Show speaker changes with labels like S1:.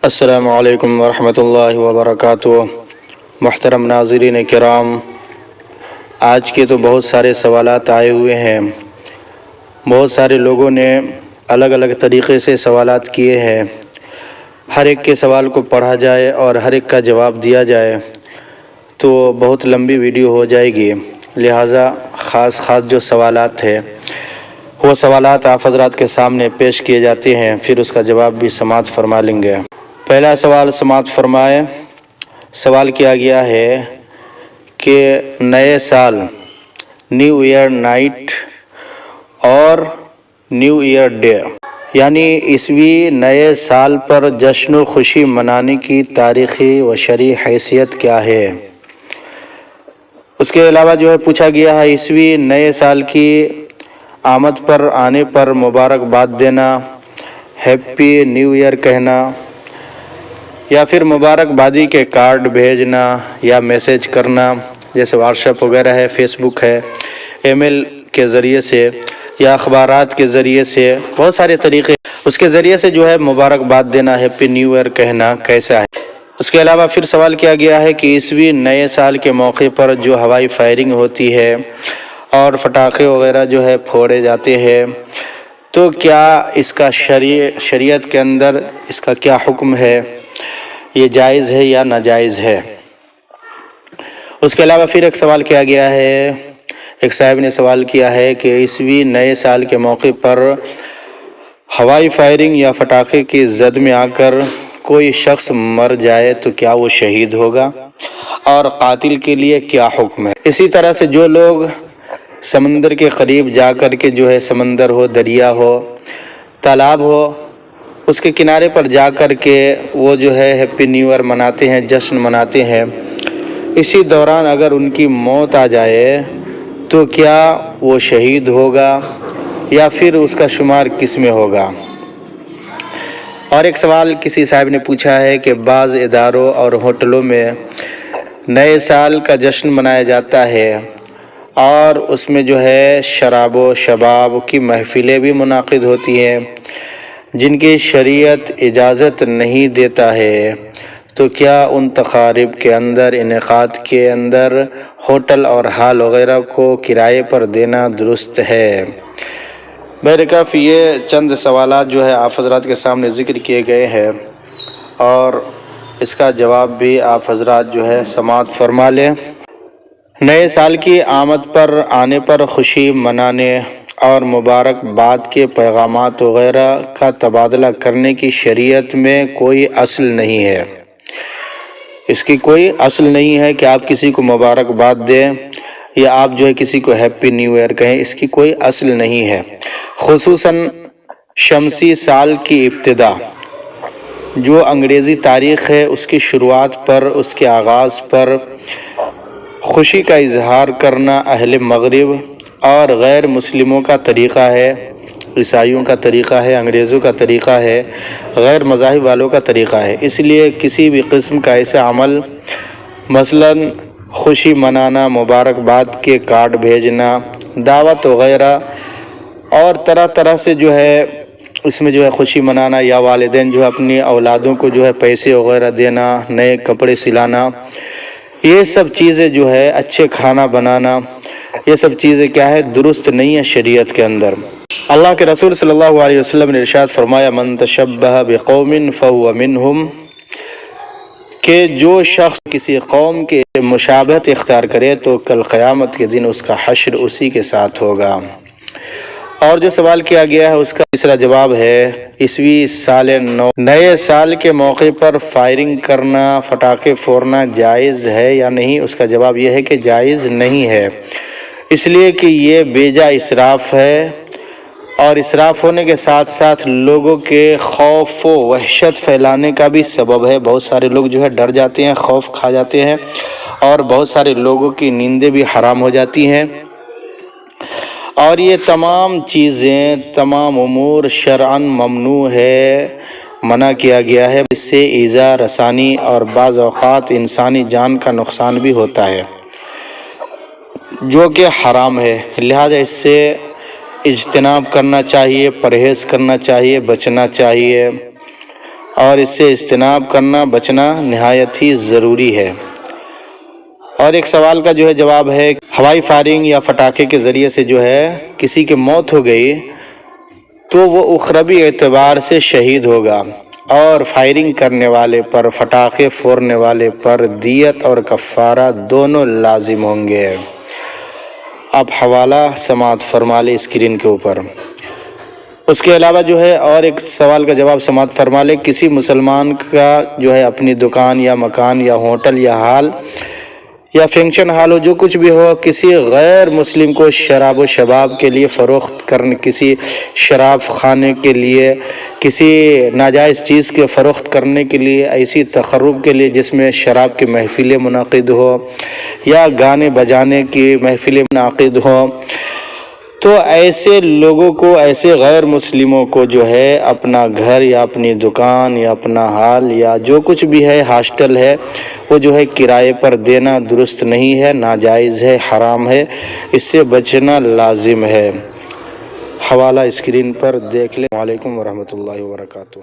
S1: السلام علیکم ورحمۃ اللہ وبرکاتہ۔ محترم ناظرین کرام، آج کے تو بہت سارے سوالات آئے ہوئے ہیں۔ بہت سارے لوگوں نے الگ الگ طریقے سے سوالات کیے ہیں۔ ہر ایک کے سوال کو پڑھا جائے اور ہر ایک کا جواب دیا جائے تو بہت لمبی ویڈیو ہو جائے گی، لہٰذا خاص جو سوالات ہیں وہ سوالات آپ حضرات کے سامنے پیش کیے جاتے ہیں، پھر اس کا جواب بھی سماعت فرما لیں گے۔ پہلا سوال سماعت فرمائے۔ سوال کیا گیا ہے کہ نئے سال، نیو ایئر نائٹ اور نیو ایئر ڈے، یعنی عیسوی نئے سال پر جشن و خوشی منانے کی تاریخی و شرعی حیثیت کیا ہے؟ اس کے علاوہ پوچھا گیا ہے عیسوی نئے سال کی آمد پر آنے پر مبارکباد دینا، ہیپی نیو ایئر کہنا، یا پھر مبارکبادی کے کارڈ بھیجنا یا میسیج کرنا، جیسے واٹس ایپ وغیرہ ہے، فیس بک ہے، ای میل کے ذریعے سے یا اخبارات کے ذریعے سے، بہت سارے طریقے اس کے ذریعے سے مبارکباد دینا، ہیپی نیو ایئر کہنا کیسا ہے۔ اس کے علاوہ پھر سوال کیا گیا ہے کہ عیسوی نئے سال کے موقع پر جو ہوائی فائرنگ ہوتی ہے اور پٹاخے وغیرہ پھوڑے جاتے ہیں، تو کیا اس کا شریعت کے اندر اس کا کیا حکم ہے؟ یہ جائز ہے یا ناجائز ہے؟ اس کے علاوہ پھر ایک سوال کیا گیا ہے، ایک صاحب نے سوال کیا ہے کہ عیسوی نئے سال کے موقع پر ہوائی فائرنگ یا پٹاخے کی زد میں آ کر کوئی شخص مر جائے تو کیا وہ شہید ہوگا، اور قاتل کے لیے کیا حکم ہے؟ اسی طرح سے جو لوگ سمندر کے قریب جا کر کے سمندر ہو، دریا ہو، تالاب ہو، اس کے کنارے پر جا کر کے وہ ہیپی نیو ایئر مناتے ہیں، جشن مناتے ہیں، اسی دوران اگر ان کی موت آ جائے تو کیا وہ شہید ہوگا یا پھر اس کا شمار کس میں ہوگا؟ اور ایک سوال کسی صاحب نے پوچھا ہے کہ بعض اداروں اور ہوٹلوں میں نئے سال کا جشن منایا جاتا ہے اور اس میں شراب و شباب کی محفلیں بھی منعقد ہوتی ہیں جن کی شریعت اجازت نہیں دیتا ہے، تو کیا ان تقاریب کے اندر، انعقاد کے اندر ہوٹل اور ہال وغیرہ کو کرائے پر دینا درست ہے؟ بہرکیف یہ چند سوالات آپ حضرات کے سامنے ذکر کیے گئے ہیں اور اس کا جواب بھی آپ حضرات سماعت فرما لیں۔ نئے سال کی آمد پر آنے پر خوشی منانے اور مبارکباد کے پیغامات وغیرہ کا تبادلہ کرنے کی شریعت میں کوئی اصل نہیں ہے۔ اس کی کوئی اصل نہیں ہے کہ آپ کسی کو مبارکباد دیں یا آپ کسی کو ہیپی نیو ایئر کہیں، اس کی کوئی اصل نہیں ہے۔ خصوصاً شمسی سال کی ابتدا جو انگریزی تاریخ ہے، اس کی شروعات پر، اس کے آغاز پر خوشی کا اظہار کرنا اہل مغرب اور غیر مسلموں کا طریقہ ہے، عیسائیوں کا طریقہ ہے، انگریزوں کا طریقہ ہے، غیر مذاہب والوں کا طریقہ ہے۔ اس لیے کسی بھی قسم کا ایسا عمل، مثلاً خوشی منانا، مبارکباد کے کارڈ بھیجنا، دعوت وغیرہ اور طرح طرح سے اس میں خوشی منانا، یا والدین اپنی اولادوں کو پیسے وغیرہ دینا، نئے کپڑے سلانا، یہ سب چیزیں اچھے کھانا بنانا، یہ سب چیزیں کیا ہے؟ درست نہیں ہے شریعت کے اندر۔ اللہ کے رسول صلی اللہ علیہ وسلم نے ارشاد فرمایا، من تشبہ بقوم فہو منہم، کہ جو شخص کسی قوم کے مشابہت اختیار کرے تو کل قیامت کے دن اس کا حشر اسی کے ساتھ ہوگا۔ اور جو سوال کیا گیا ہے اس کا تیسرا جواب ہے، عیسوی سال نو، نئے سال کے موقع پر فائرنگ کرنا، پٹاخے پھوڑنا جائز ہے یا نہیں؟ اس کا جواب یہ ہے کہ جائز نہیں ہے، اس لیے کہ یہ بیجا اسراف ہے، اور اسراف ہونے کے ساتھ ساتھ لوگوں کے خوف و وحشت پھیلانے کا بھی سبب ہے۔ بہت سارے لوگ ڈر جاتے ہیں، خوف کھا جاتے ہیں، اور بہت سارے لوگوں کی نیندیں بھی حرام ہو جاتی ہیں، اور یہ تمام چیزیں، تمام امور شرعاً ممنوع ہے، منع کیا گیا ہے۔ اس سے ایذا رسانی اور بعض اوقات انسانی جان کا نقصان بھی ہوتا ہے جو کہ حرام ہے، لہذا اس سے اجتناب کرنا چاہیے، پرہیز کرنا چاہیے، بچنا چاہیے۔ اور اس سے اجتناب کرنا بچنا نہایت ہی ضروری ہے۔ اور ایک سوال کا جو ہے جواب ہے، ہوائی فائرنگ یا پٹاخے کے ذریعے سے جو ہے کسی کی موت ہو گئی تو وہ اخروی اعتبار سے شہید ہوگا، اور فائرنگ کرنے والے پر، پٹاخے پھوڑنے والے پر دیت اور کفارہ دونوں لازم ہوں گے۔ اب حوالہ سماعت فرما لے اسکرین کے اوپر۔ اس کے علاوہ جو ہے اور ایک سوال کا جواب سماعت فرما لے، کسی مسلمان کا جو ہے اپنی دکان یا مکان یا ہوٹل یا ہال یا فنکشن ہال ہو، جو کچھ بھی ہو، کسی غیر مسلم کو شراب و شباب کے لیے فروخت کرنے، کسی شراب خانے کے لیے کسی ناجائز چیز کے فروخت کرنے کے لیے، ایسی تقرب کے لیے جس میں شراب کی محفلیں منعقد ہو یا گانے بجانے کی محفلیں منعقد ہو، تو ایسے لوگوں کو، ایسے غیر مسلموں کو جو ہے اپنا گھر یا اپنی دکان یا اپنا ہال یا جو کچھ بھی ہے، ہاسٹل ہے، وہ جو ہے کرائے پر دینا درست نہیں ہے، ناجائز ہے، حرام ہے، اس سے بچنا لازم ہے۔ حوالہ اسکرین پر دیکھ لیں۔ وعلیکم ورحمۃ اللہ وبرکاتہ۔